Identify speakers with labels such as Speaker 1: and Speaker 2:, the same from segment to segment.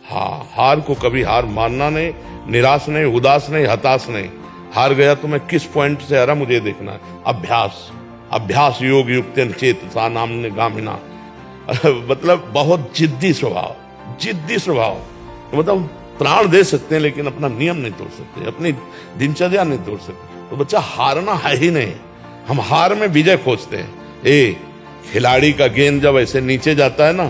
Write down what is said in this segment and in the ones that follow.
Speaker 1: हाँ, हार को कभी हार मानना नहीं, निराश नहीं, उदास नहीं, हताश नहीं। हार गया तो मैं किस पॉइंट से हारा मुझे देखना है। अभ्यास अभ्यास योग युक्तेन चेतसा नाम्ने गामिना। मतलब बहुत जिद्दी स्वभाव, जिद्दी स्वभाव। मतलब प्राण दे सकते हैं लेकिन अपना नियम नहीं तोड़ सकते, अपनी दिनचर्या नहीं तोड़ सकते। तो बच्चा हारना है ही नहीं, हम हार में विजय खोजते हैं। खिलाड़ी का गेंद जब ऐसे नीचे जाता है ना,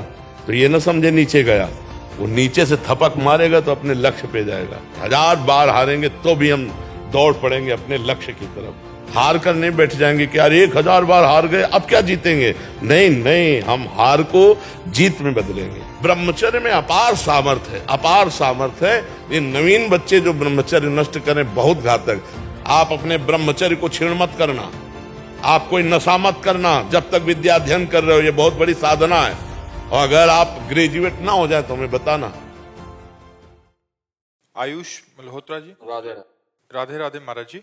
Speaker 1: तो ये ना समझे नीचे गया, वो नीचे से थपक मारेगा तो अपने लक्ष्य पे जाएगा। 1000 बार हारेंगे तो भी हम दौड़ पड़ेंगे अपने लक्ष्य की तरफ। हार कर नहीं बैठ जाएंगे कि यार 1000 बार हार गए अब क्या जीतेंगे। नहीं नहीं, हम हार को जीत में बदलेंगे। ब्रह्मचर्य में अपार सामर्थ्य है, अपार सामर्थ्य है। ये नवीन बच्चे जो ब्रह्मचर्य नष्ट करें बहुत घातक। आप अपने ब्रह्मचर्य को छीण मत करना, आप कोई नशा मत करना जब तक विद्या अध्ययन कर रहे हो, ये बहुत बड़ी साधना है। और अगर आप ग्रेजुएट ना हो जाए तो हमें बताना।
Speaker 2: आयुष मल्होत्रा जी।
Speaker 3: राधे
Speaker 2: राधे राधे महाराज जी।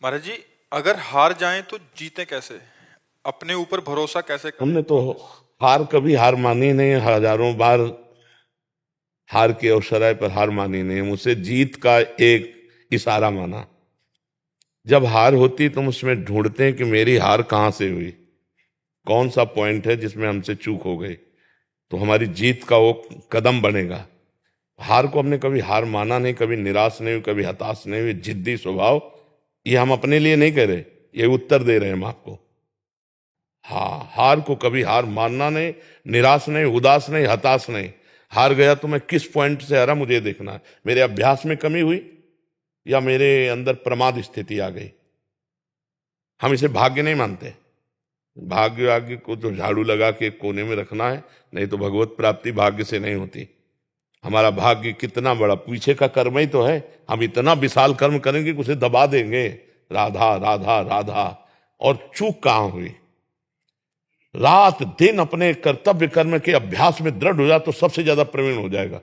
Speaker 2: महाराज जी, अगर हार जाएं तो जीते कैसे? अपने ऊपर भरोसा कैसे करें?
Speaker 1: हमने तो हार कभी हार मानी नहीं, हजारों बार हार के अवसराय पर हार मानी नहीं। मुझसे जीत का एक इशारा माना। जब हार होती तो हम उसमें ढूंढते हैं कि मेरी हार कहां से हुई, कौन सा पॉइंट है जिसमें हमसे चूक हो गई, तो हमारी जीत का वो कदम बनेगा। हार को हमने कभी हार माना नहीं, कभी निराश नहीं हुई, कभी हताश नहीं हुई। जिद्दी स्वभाव, ये हम अपने लिए नहीं कह रहे, ये उत्तर दे रहे हैं हम आपको। हाँ, हार को कभी हार मानना नहीं, निराश नहीं, उदास नहीं, हताश नहीं। हार गया तो मैं किस पॉइंट से हारा मुझे देखना है। मेरे अभ्यास में कमी हुई या मेरे अंदर प्रमाद स्थिति आ गई। हम इसे भाग्य नहीं मानते। भाग्य को तो झाड़ू लगा के कोने में रखना है, नहीं तो भगवत प्राप्ति भाग्य से नहीं होती। हमारा भाग्य कितना बड़ा, पीछे का कर्म ही तो है। हम इतना विशाल कर्म करेंगे कि उसे दबा देंगे। राधा राधा राधा। और चूक कहां हुई? रात दिन अपने कर्तव्य कर्म के अभ्यास में दृढ़ हो जाए तो सबसे ज्यादा प्रवीण हो जाएगा।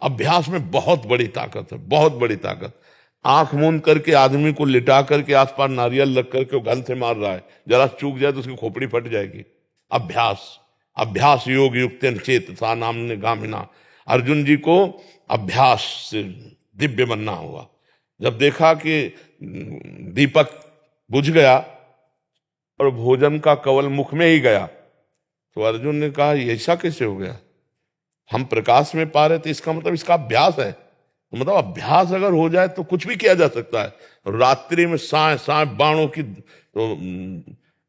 Speaker 1: अभ्यास में बहुत बड़ी ताकत है, बहुत बड़ी ताकत। आंख मूंद करके आदमी को लिटा करके आसपास नारियल रख करके वो गन से मार रहा है, जरा चूक जाए तो उसकी खोपड़ी फट जाएगी। अभ्यास अभ्यास योग युक्तेन चेतसा नाम्ने गामिना। अर्जुन जी को अभ्यास से दिव्य बनना हुआ। जब देखा कि दीपक बुझ गया और भोजन का कवल मुख में ही गया, तो अर्जुन ने कहा ये ऐसा कैसे हो गया? हम प्रकाश में पा रहे थे, इसका मतलब इसका अभ्यास है। तो मतलब अभ्यास अगर हो जाए तो कुछ भी किया जा सकता है। रात्रि में साए साए बाणों की, तो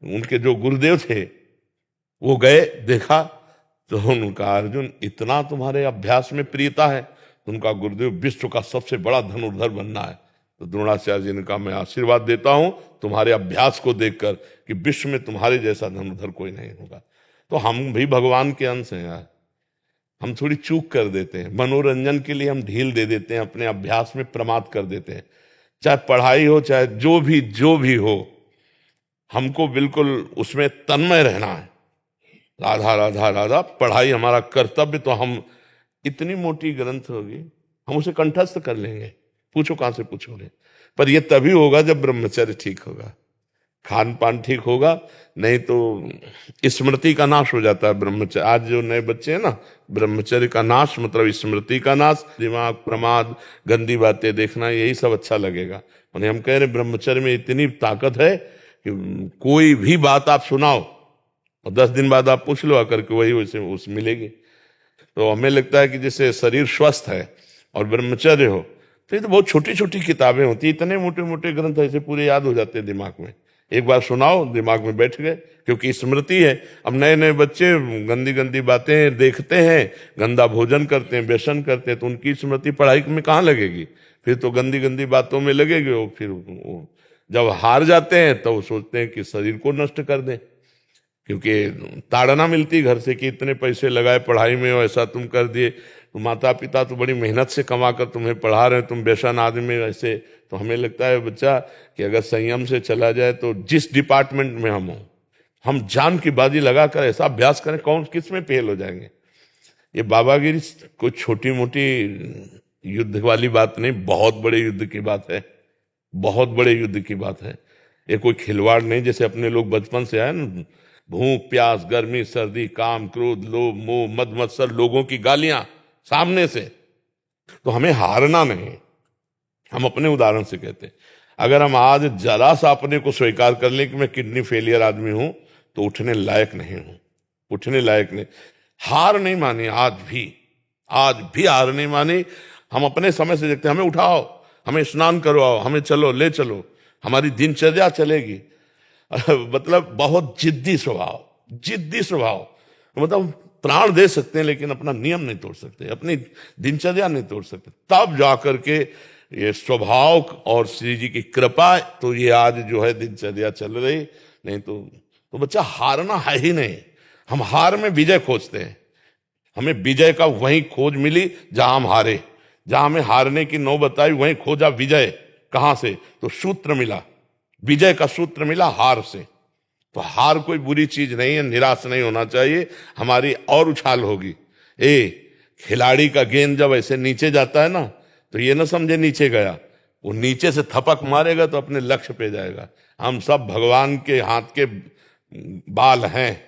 Speaker 1: उनके जो गुरुदेव थे वो गए, देखा तो उनका अर्जुन इतना तुम्हारे अभ्यास में प्रियता है, तो उनका गुरुदेव विश्व का सबसे बड़ा धनुर्धर बनना है। तो द्रोणाचार्य जी ने कहा मैं आशीर्वाद देता हूं तुम्हारे अभ्यास को देखकर कि विश्व में तुम्हारे जैसा धनुर्धर कोई नहीं होगा। तो हम भी भगवान के अंश हैं यार। हम थोड़ी चूक कर देते हैं, मनोरंजन के लिए हम ढील दे देते हैं, अपने अभ्यास में प्रमाद कर देते हैं। चाहे पढ़ाई हो, चाहे जो भी हो, हमको बिल्कुल उसमें तन्मय रहना है। राधा राधा राधा पढ़ाई हमारा कर्तव्य। तो हम इतनी मोटी ग्रंथ होगी, हम उसे कंठस्थ कर लेंगे, पूछो कहां से पूछोगे। पर यह तभी होगा जब ब्रह्मचर्य ठीक होगा, खान पान ठीक होगा, नहीं तो स्मृति का नाश हो जाता है ब्रह्मचर्य। आज जो नए बच्चे हैं ना, ब्रह्मचर्य का नाश मतलब स्मृति का नाश, दिमाग प्रमाद, गंदी बातें देखना, यही सब अच्छा लगेगा। और हम कह रहे ब्रह्मचर्य में इतनी ताकत है कि कोई भी बात आप सुनाओ और 10 दिन बाद आप पूछ लो आकर के, वही वैसे उस मिलेगी। तो हमें लगता है कि जैसे शरीर स्वस्थ है और ब्रह्मचर्य हो, तो ये तो बहुत छोटी छोटी किताबें होती, इतने मोटे मोटे ग्रंथ ऐसे पूरे याद हो जाते हैं दिमाग में। एक बार सुनाओ दिमाग में बैठ गए, क्योंकि स्मृति है। अब नए नए बच्चे गंदी गंदी बातें देखते हैं, गंदा भोजन करते हैं, व्यसन करते हैं, तो उनकी स्मृति पढ़ाई में कहाँ लगेगी? फिर तो गंदी गंदी बातों में लगेगी। वो फिर जब हार जाते हैं तो सोचते हैं कि शरीर को नष्ट कर दें, क्योंकि ताड़ना मिलती घर से कि इतने पैसे लगाए पढ़ाई में और ऐसा तुम कर दिए। तो माता पिता तो बड़ी मेहनत से कमा कर तुम्हें पढ़ा रहे हैं, तुम व्यसन आदमी ऐसे। तो हमें लगता है बच्चा कि अगर संयम से चला जाए तो जिस डिपार्टमेंट में हम हो, हम जान की बाजी लगाकर ऐसा अभ्यास करें, कौन किस में फेल हो जाएंगे। ये बाबागिरी कोई छोटी मोटी युद्ध वाली बात नहीं, बहुत बड़े युद्ध की बात है, बहुत बड़े युद्ध की बात है। ये कोई खिलवाड़ नहीं। जैसे अपने लोग बचपन से आए ना, भूख प्यास गर्मी सर्दी काम क्रोध लोभ मोह मद मत्सर, लोगों की गालियां, सामने से। तो हमें हारना नहीं। हम अपने उदाहरण से कहते हैं, अगर हम आज जरा सा अपने को स्वीकार कर लें कि मैं किडनी फेलियर आदमी हूं, तो उठने लायक नहीं हूं, उठने लायक नहीं। हार नहीं मानी, आज भी हार नहीं मानी। हम अपने समय से देखते हैं, हमें उठाओ, हमें स्नान करवाओ, हमें चलो, ले चलो, हमारी दिनचर्या चलेगी। मतलब बहुत जिद्दी स्वभाव, जिद्दी स्वभाव। मतलब प्राण दे सकते हैं लेकिन अपना नियम नहीं तोड़ सकते, अपनी दिनचर्या नहीं तोड़ सकते। तब जाकर के ये स्वभाव और श्री जी की कृपा, तो ये आज जो है दिनचर्या चल रही। नहीं तो बच्चा हारना है ही नहीं। हम हार में विजय खोजते हैं। हमें विजय का वहीं खोज मिली जहां हम हारे। जहां हमें हारने की नौबत आई वहीं खोजा विजय। कहां से? तो सूत्र मिला, विजय का सूत्र मिला हार से। तो हार कोई बुरी चीज नहीं है, निराश नहीं होना चाहिए, हमारी और उछाल होगी। खिलाड़ी का गेंद जब ऐसे नीचे जाता है ना, तो ये ना समझे नीचे गया, वो नीचे से थपक मारेगा तो अपने लक्ष्य पे जाएगा। हम सब भगवान के हाथ के बाल हैं,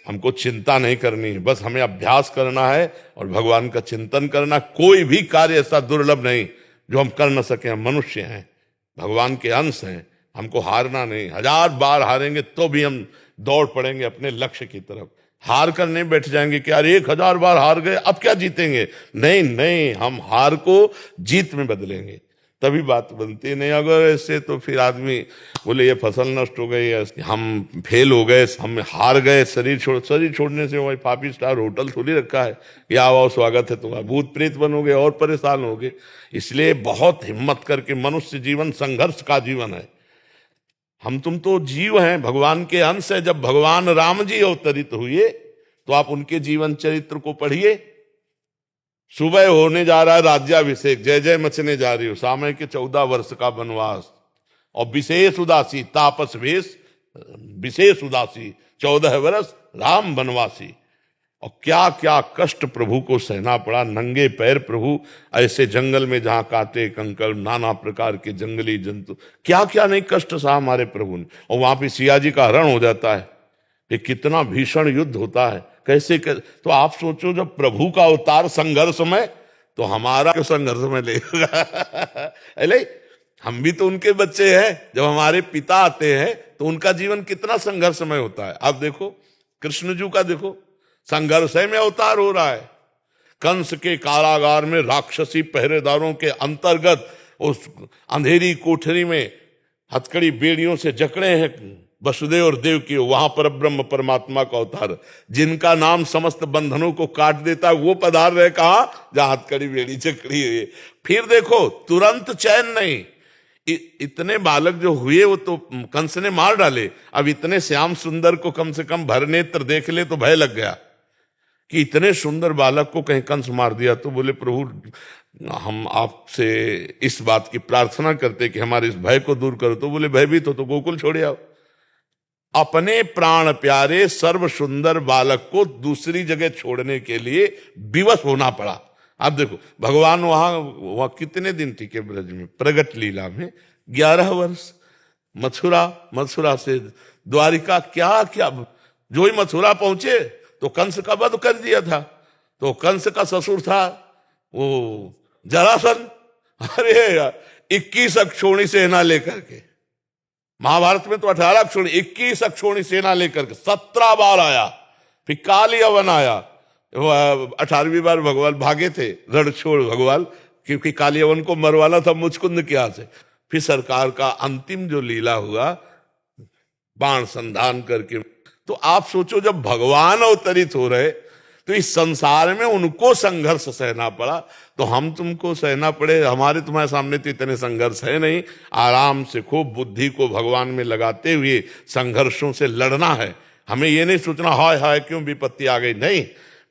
Speaker 1: हमको चिंता नहीं करनी है, बस हमें अभ्यास करना है और भगवान का चिंतन करना। कोई भी कार्य ऐसा दुर्लभ नहीं जो हम कर न सके। हम मनुष्य हैं, भगवान के अंश हैं, हमको हारना नहीं। 1000 बार हारेंगे तो भी हम दौड़ पड़ेंगे अपने लक्ष्य की तरफ। हार कर नहीं बैठ जाएंगे कि यार 1000 बार हार गए, अब क्या जीतेंगे। नहीं नहीं, हम हार को जीत में बदलेंगे, तभी बात बनती। नहीं अगर ऐसे तो फिर आदमी बोले ये फसल नष्ट हो गई, हम फेल हो गए, हम हार गए, शरीर छोड़ने से वही 5 स्टार होटल थोड़ी रखा है, या आओ स्वागत है तुम्हारा, भूत प्रेत बनोगे और परेशान होगे। इसलिए बहुत हिम्मत करके, मनुष्य जीवन संघर्ष का जीवन है। हम तुम तो जीव हैं, भगवान के अंश है। जब भगवान राम जी अवतरित हुए तो आप उनके जीवन चरित्र को पढ़िए। सुबह होने जा रहा है राज्याभिषेक, जय जय मचने जा रही हो, सामय के 14 वर्ष का वनवास, और विशेष उदासी, तापस वेश विशेष उदासी, 14 वर्ष राम वनवासी। और क्या क्या कष्ट प्रभु को सहना पड़ा। नंगे पैर प्रभु ऐसे जंगल में जहां कांटे कंकड़, नाना प्रकार के जंगली जंतु, क्या क्या नहीं कष्ट सहा हमारे प्रभु ने। और वहां पे सिया जी का हरण हो जाता है, ये कितना भीषण युद्ध होता है। कैसे तो आप सोचो, जब प्रभु का अवतार संघर्ष में, तो हमारा संघर्ष में लेगा। अरे हम भी तो उनके बच्चे हैं। जब हमारे पिता आते हैं तो उनका जीवन कितना संघर्षमय होता है। आप देखो कृष्ण जी का, देखो संघर्ष में अवतार हो रहा है। कंस के कारागार में राक्षसी पहरेदारों के अंतर्गत उस अंधेरी कोठरी में हथकड़ी बेड़ियों से जकड़े हैं वसुदेव और देव की, वहां पर ब्रह्म परमात्मा का अवतार, जिनका नाम समस्त बंधनों को काट देता है, वो पधार रहे कहा जहां हथकड़ी बेड़ी जकड़ी है। फिर देखो तुरंत चैन नहीं, इतने बालक जो हुए वो तो कंस ने मार डाले। अब इतने श्याम सुंदर को कम से कम भरनेत्र देख ले तो भय लग गया कि इतने सुंदर बालक को कहीं कंस मार दिया। तो बोले प्रभु हम आपसे इस बात की प्रार्थना करते कि हमारे इस भय को दूर करो। तो बोले भयभीत हो तो गोकुल छोड़े आओ। अपने प्राण प्यारे सर्व सुंदर बालक को दूसरी जगह छोड़ने के लिए विवश होना पड़ा। आप देखो भगवान वहां कितने दिन टिके ब्रज में, प्रगट लीला में 11 वर्ष। मथुरा से द्वारिका, क्या क्या, जो ही मथुरा पहुंचे तो कंस का वध कर दिया था। तो कंस का ससुर था वो जरासंध। अरे 21 अक्षौणी सेना लेकर के, महाभारत में तो 18 अक्षौणी, 21 अक्षौणी सेना लेकर के 17 बार आया। फिर काली अवन आया, 18वीं बार भगवान भागे थे रण छोड़ भगवान, क्योंकि काली अवन को मरवाना था मुचकुंद के हाथ से। फिर सरकार का अंतिम जो लीला हुआ बाण संधान करके। तो आप सोचो जब भगवान अवतरित हो रहे तो इस संसार में उनको संघर्ष सहना पड़ा, तो हम तुमको सहना पड़े। हमारे तुम्हारे सामने तो इतने संघर्ष है नहीं। आराम से खूब बुद्धि को भगवान में लगाते हुए संघर्षों से लड़ना है। हमें ये नहीं सोचना हाय हाय क्यों विपत्ति आ गई। नहीं,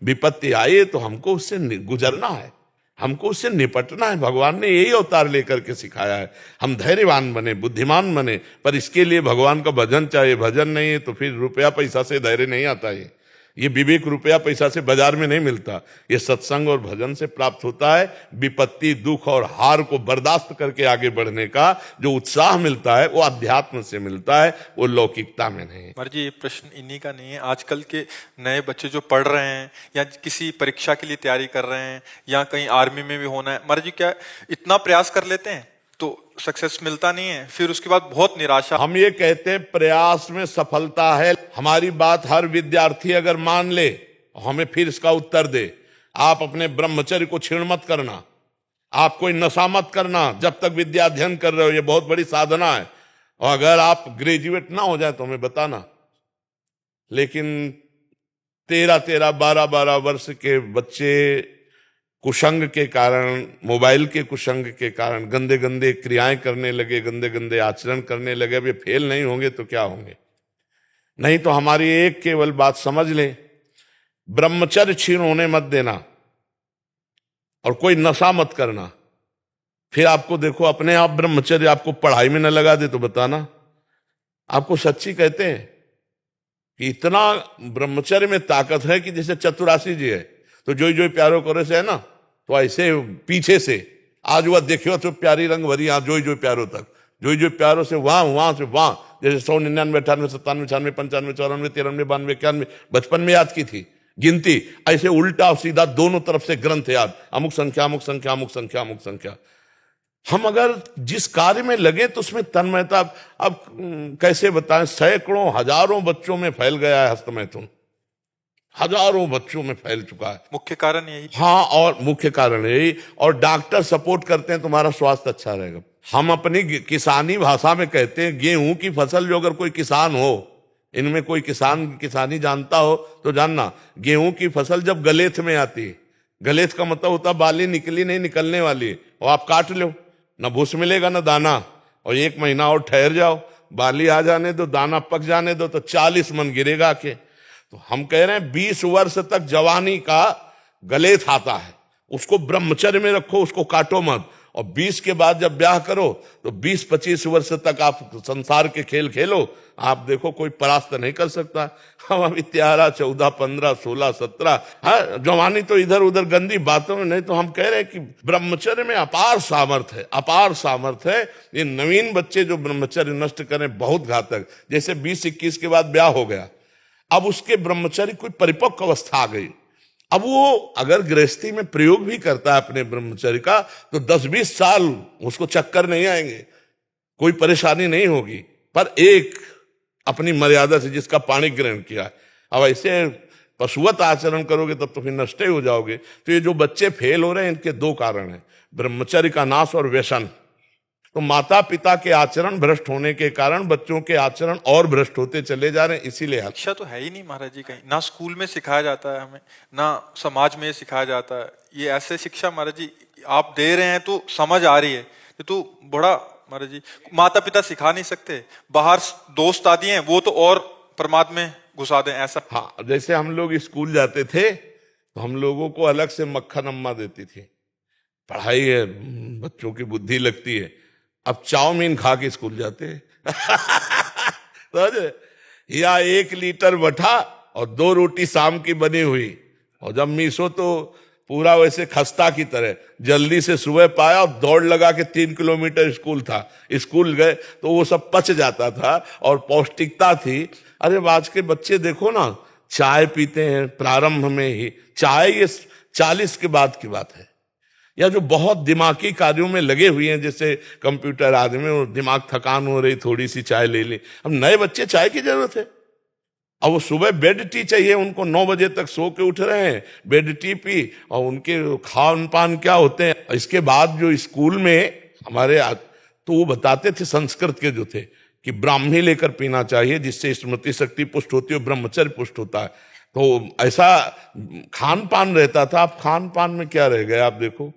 Speaker 1: विपत्ति आई तो हमको उससे गुजरना है, हमको उससे निपटना है। भगवान ने यही अवतार लेकर के सिखाया है। हम धैर्यवान बने, बुद्धिमान बने, पर इसके लिए भगवान का भजन चाहिए। भजन नहीं है तो फिर रुपया पैसा से धैर्य नहीं आता है। ये विवेक रुपया पैसा से बाजार में नहीं मिलता, ये सत्संग और भजन से प्राप्त होता है। विपत्ति, दुख और हार को बर्दाश्त करके आगे बढ़ने का जो उत्साह मिलता है वो अध्यात्म से मिलता है, वो लौकिकता में नहीं।
Speaker 2: महाराज जी, ये प्रश्न इन्हीं का नहीं है। आजकल के नए बच्चे जो पढ़ रहे हैं या किसी परीक्षा के लिए तैयारी कर रहे हैं या कहीं आर्मी में भी होना है, महाराज जी क्या इतना प्रयास कर लेते हैं तो सक्सेस मिलता नहीं है, फिर उसके बाद बहुत निराशा।
Speaker 1: हम ये कहते हैं प्रयास में सफलता है। हमारी बात हर विद्यार्थी अगर मान ले, हमें फिर इसका उत्तर दे, आप अपने ब्रह्मचर्य को क्षीण मत करना, आप कोई नशा मत करना जब तक विद्या अध्ययन कर रहे हो, ये बहुत बड़ी साधना है। और अगर आप ग्रेजुएट ना हो जाए तो हमें बताना। लेकिन 13-13, 12-12 वर्ष के बच्चे कुसंग के कारण, मोबाइल के कुसंग के कारण गंदे गंदे क्रियाएं करने लगे, गंदे गंदे आचरण करने लगे। अब ये फेल नहीं होंगे तो क्या होंगे? नहीं तो हमारी एक केवल बात समझ लें, ब्रह्मचर्य क्षीण होने मत देना और कोई नशा मत करना। फिर आपको देखो अपने आप ब्रह्मचर्य आपको पढ़ाई में न लगा दे तो बताना। आपको सच्ची कहते हैं कि इतना ब्रह्मचर्य में ताकत है कि जैसे चतुरासी जी है तो जोई जोई प्यारो करे से है ना, तो ऐसे पीछे से आज वह देखियो तो प्यारी रंग भरी, यहाँ जोई जोई प्यारो तक, जोई जोई प्यारो से वहां से वहां, जैसे 100, 99, 98, 97, 96, 95, 94, 93, 92, 91 बचपन में याद की थी गिनती, ऐसे उल्टा और सीधा दोनों तरफ से ग्रंथ याद, अमुक संख्या अमुक संख्या अमुक संख्या अमुक संख्या। हम अगर जिस कार्य में लगे तो उसमें तन्मयता, अब कैसे बताएं, सैकड़ों हजारों बच्चों में फैल गया है हस्तमैथुन, हजारों बच्चों में फैल चुका है।
Speaker 2: मुख्य कारण यही।
Speaker 1: हाँ, और मुख्य कारण यही, और डॉक्टर सपोर्ट करते हैं तुम्हारा स्वास्थ्य अच्छा रहेगा। हम अपनी किसानी भाषा में कहते हैं गेहूं की फसल, जो अगर कोई किसान हो, इनमें कोई किसानी जानता हो तो जानना, गेहूं की फसल जब गलेथ में आती है, गलेथ का मतलब होता बाली निकली नहीं निकलने वाली, और आप काट लो, ना भूस मिलेगा ना दाना, और 1 महीना और ठहर जाओ, बाली आ जाने दो, दाना पक जाने दो, तो 40 मन गिरेगा के। तो हम कह रहे हैं 20 वर्ष तक जवानी का गलेथ आता है, उसको ब्रह्मचर्य में रखो, उसको काटो मत। और 20 के बाद जब ब्याह करो तो 20-25 वर्ष तक आप संसार के खेल खेलो, आप देखो कोई परास्त नहीं कर सकता। हम अभी 13, 14, 15, 16, 17, हाँ, जवानी तो इधर उधर गंदी बातों में नहीं। तो हम कह रहे हैं कि ब्रह्मचर्य में अपार सामर्थ्य है, अपार सामर्थ्य है। ये नवीन बच्चे जो ब्रह्मचर्य नष्ट करें बहुत घातक। जैसे 20-21 के बाद ब्याह हो गया, अब उसके ब्रह्मचर्य कोई परिपक्व अवस्था आ गई, अब वो अगर गृहस्थी में प्रयोग भी करता है अपने ब्रह्मचर्य का तो 10-20 साल उसको चक्कर नहीं आएंगे, कोई परेशानी नहीं होगी। पर एक अपनी मर्यादा से जिसका पाणी ग्रहण किया, अब ऐसे पशुवत आचरण करोगे तब तो फिर नष्ट ही हो जाओगे। तो ये जो बच्चे फेल हो रहे हैं, इनके 2 कारण हैं, ब्रह्मचर्य का नाश और व्यसन। तो माता पिता के आचरण भ्रष्ट होने के कारण बच्चों के आचरण और भ्रष्ट होते चले जा रहे हैं। इसीलिए
Speaker 2: शिक्षा तो है ही नहीं महाराज जी, कहीं ना स्कूल में सिखाया जाता है हमें, ना समाज में सिखाया जाता है। ये ऐसे शिक्षा महाराज जी आप दे रहे हैं तो समझ आ रही है, ये तो बड़ा महाराज जी माता पिता सिखा नहीं सकते। बाहर दोस्त आदि हैं वो तो और प्रमाद में घुसा दें ऐसा।
Speaker 1: हाँ, जैसे हम लोग स्कूल जाते थे तो हम लोगों को अलग से मक्खन अम्मा देती थी, पढ़ाई है, बच्चों की बुद्धि लगती है। अब चाउमीन खा के स्कूल जाते तो या 1 लीटर बठा और 2 रोटी शाम की बनी हुई, और जब मीसो तो पूरा वैसे खस्ता की तरह जल्दी से सुबह पाया और दौड़ लगा के 3 किलोमीटर स्कूल था, स्कूल गए तो वो सब पच जाता था और पौष्टिकता थी। अरे आज के बच्चे देखो ना, चाय पीते हैं प्रारंभ में ही, चाय ये 40 के बाद की बात है, या जो बहुत दिमागी कार्यों में लगे हुए हैं, जैसे कंप्यूटर आदि में, और दिमाग थकान हो रही, थोड़ी सी चाय ले ली। अब नए बच्चे चाय की जरूरत है, अब वो सुबह बेड टी चाहिए उनको, 9 बजे तक सो के उठ रहे हैं, बेड टी पी, और उनके खान पान क्या होते हैं। इसके बाद जो स्कूल में हमारे तो वो बताते थे, संस्कृत के जो थे, कि ब्राह्मी लेकर पीना चाहिए जिससे स्मृति शक्ति पुष्ट होती है, ब्रह्मचर्य पुष्ट होता है। तो ऐसा खान पान रहता था। अब खान पान में क्या रह गया, आप देखो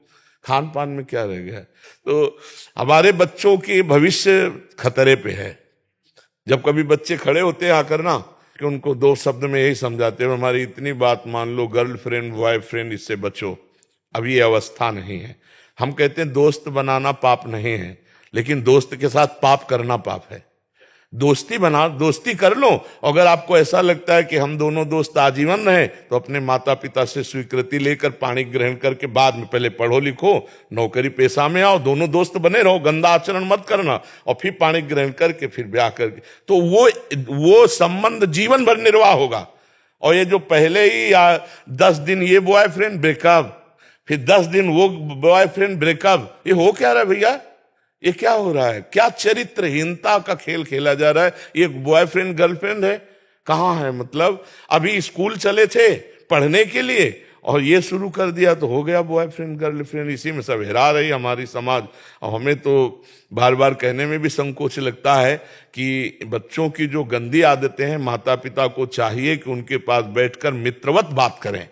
Speaker 1: खान पान में क्या रह गया। तो हमारे बच्चों की भविष्य खतरे पे है। जब कभी बच्चे खड़े होते हैं आकर ना, कि उनको 2 शब्द में यही समझाते हैं, हमारी इतनी बात मान लो, गर्लफ्रेंड बॉयफ्रेंड इससे बचो, अभी ये अवस्था नहीं है। हम कहते हैं दोस्त बनाना पाप नहीं है, लेकिन दोस्त के साथ पाप करना पाप है। दोस्ती बना, दोस्ती कर लो। अगर आपको ऐसा लगता है कि हम दोनों दोस्त आजीवन रहे, तो अपने माता पिता से स्वीकृति लेकर पाणी ग्रहण करके बाद में पहले पढ़ो लिखो, नौकरी पेशा में आओ, दोनों दोस्त बने रहो, गंदा आचरण मत करना, और फिर पाणी ग्रहण करके फिर ब्याह करके, तो वो संबंध जीवन भर निर्वाह होगा। और ये जो पहले ही 10 दिन ये बॉयफ्रेंड ब्रेकअप, फिर 10 दिन वो बॉयफ्रेंड ब्रेकअप, ये हो क्या रहा है भैया? ये क्या हो रहा है? क्या चरित्रहीनता का खेल खेला जा रहा है? ये बॉयफ्रेंड गर्लफ्रेंड है? कहाँ है? मतलब अभी स्कूल चले थे पढ़ने के लिए और ये शुरू कर दिया तो हो गया बॉयफ्रेंड गर्लफ्रेंड। इसी में सब हेरा रही हमारी समाज। और हमें तो बार बार कहने में भी संकोच लगता है कि बच्चों की जो गंदी आदतें हैं, माता पिता को चाहिए कि उनके पास बैठकर मित्रवत बात करें,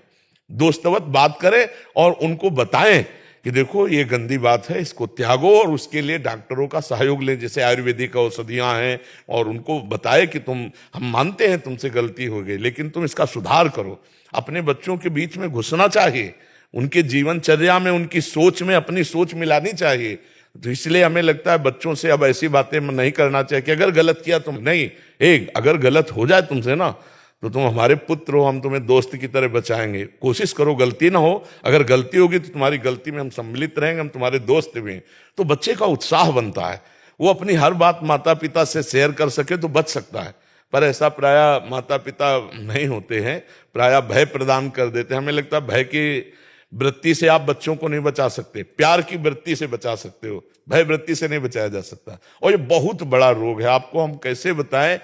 Speaker 1: दोस्तवत बात करें और उनको बताएं कि देखो ये गंदी बात है, इसको त्यागो, और उसके लिए डॉक्टरों का सहयोग लें, जैसे आयुर्वेदिक औषधियां हैं, और उनको बताए कि हम मानते हैं तुमसे गलती हो गई, लेकिन तुम इसका सुधार करो। अपने बच्चों के बीच में घुसना चाहिए, उनके जीवनचर्या में, उनकी सोच में अपनी सोच मिलानी चाहिए। तो इसलिए हमें लगता है बच्चों से अब ऐसी बातें नहीं करना चाहिए कि अगर गलत किया तुम नहीं, अगर गलत हो जाए तुमसे ना, तो तुम हमारे पुत्र हो, हम तुम्हें दोस्त की तरह बचाएंगे, कोशिश करो गलती ना हो, अगर गलती होगी तो तुम्हारी गलती में हम सम्मिलित रहेंगे, हम तुम्हारे दोस्त भी हैं। तो बच्चे का उत्साह बनता है, वो अपनी हर बात माता पिता से शेयर कर सके तो बच सकता है। पर ऐसा प्रायः माता पिता नहीं होते हैं, प्रायः भय प्रदान कर देते हैं। हमें लगता है भय की वृत्ति से आप बच्चों को नहीं बचा सकते, प्यार की वृत्ति से बचा सकते हो, भय वृत्ति से नहीं बचाया जा सकता। और ये बहुत बड़ा रोग है, आपको हम कैसे बताएं।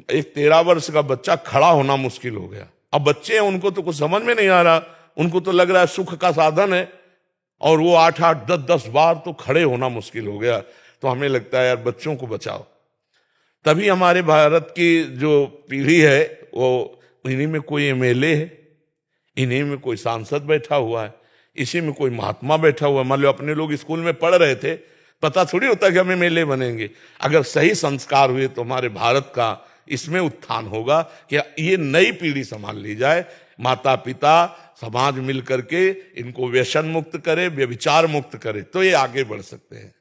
Speaker 1: एक 13 वर्ष का बच्चा खड़ा होना मुश्किल हो गया। अब बच्चे हैं, उनको तो कुछ समझ में नहीं आ रहा, उनको तो लग रहा है सुख का साधन है, और वो 8-8, 10-10 बार तो खड़े होना मुश्किल हो गया। तो हमें लगता है यार बच्चों को बचाओ। तभी हमारे भारत की जो पीढ़ी है वो, इन्हीं में कोई एमएलए है, इन्हीं में कोई सांसद बैठा हुआ है, इसी में कोई महात्मा बैठा हुआ है। मान लो अपने लोग स्कूल में पढ़ रहे थे, पता थोड़ी होता कि हम एमएलए बनेंगे। अगर सही संस्कार हुए तो हमारे भारत का इसमें उत्थान होगा कि ये नई पीढ़ी संभाल ली जाए, माता पिता समाज मिल करके इनको व्यसन मुक्त करे, व्यभिचार मुक्त करे, तो ये आगे बढ़ सकते हैं।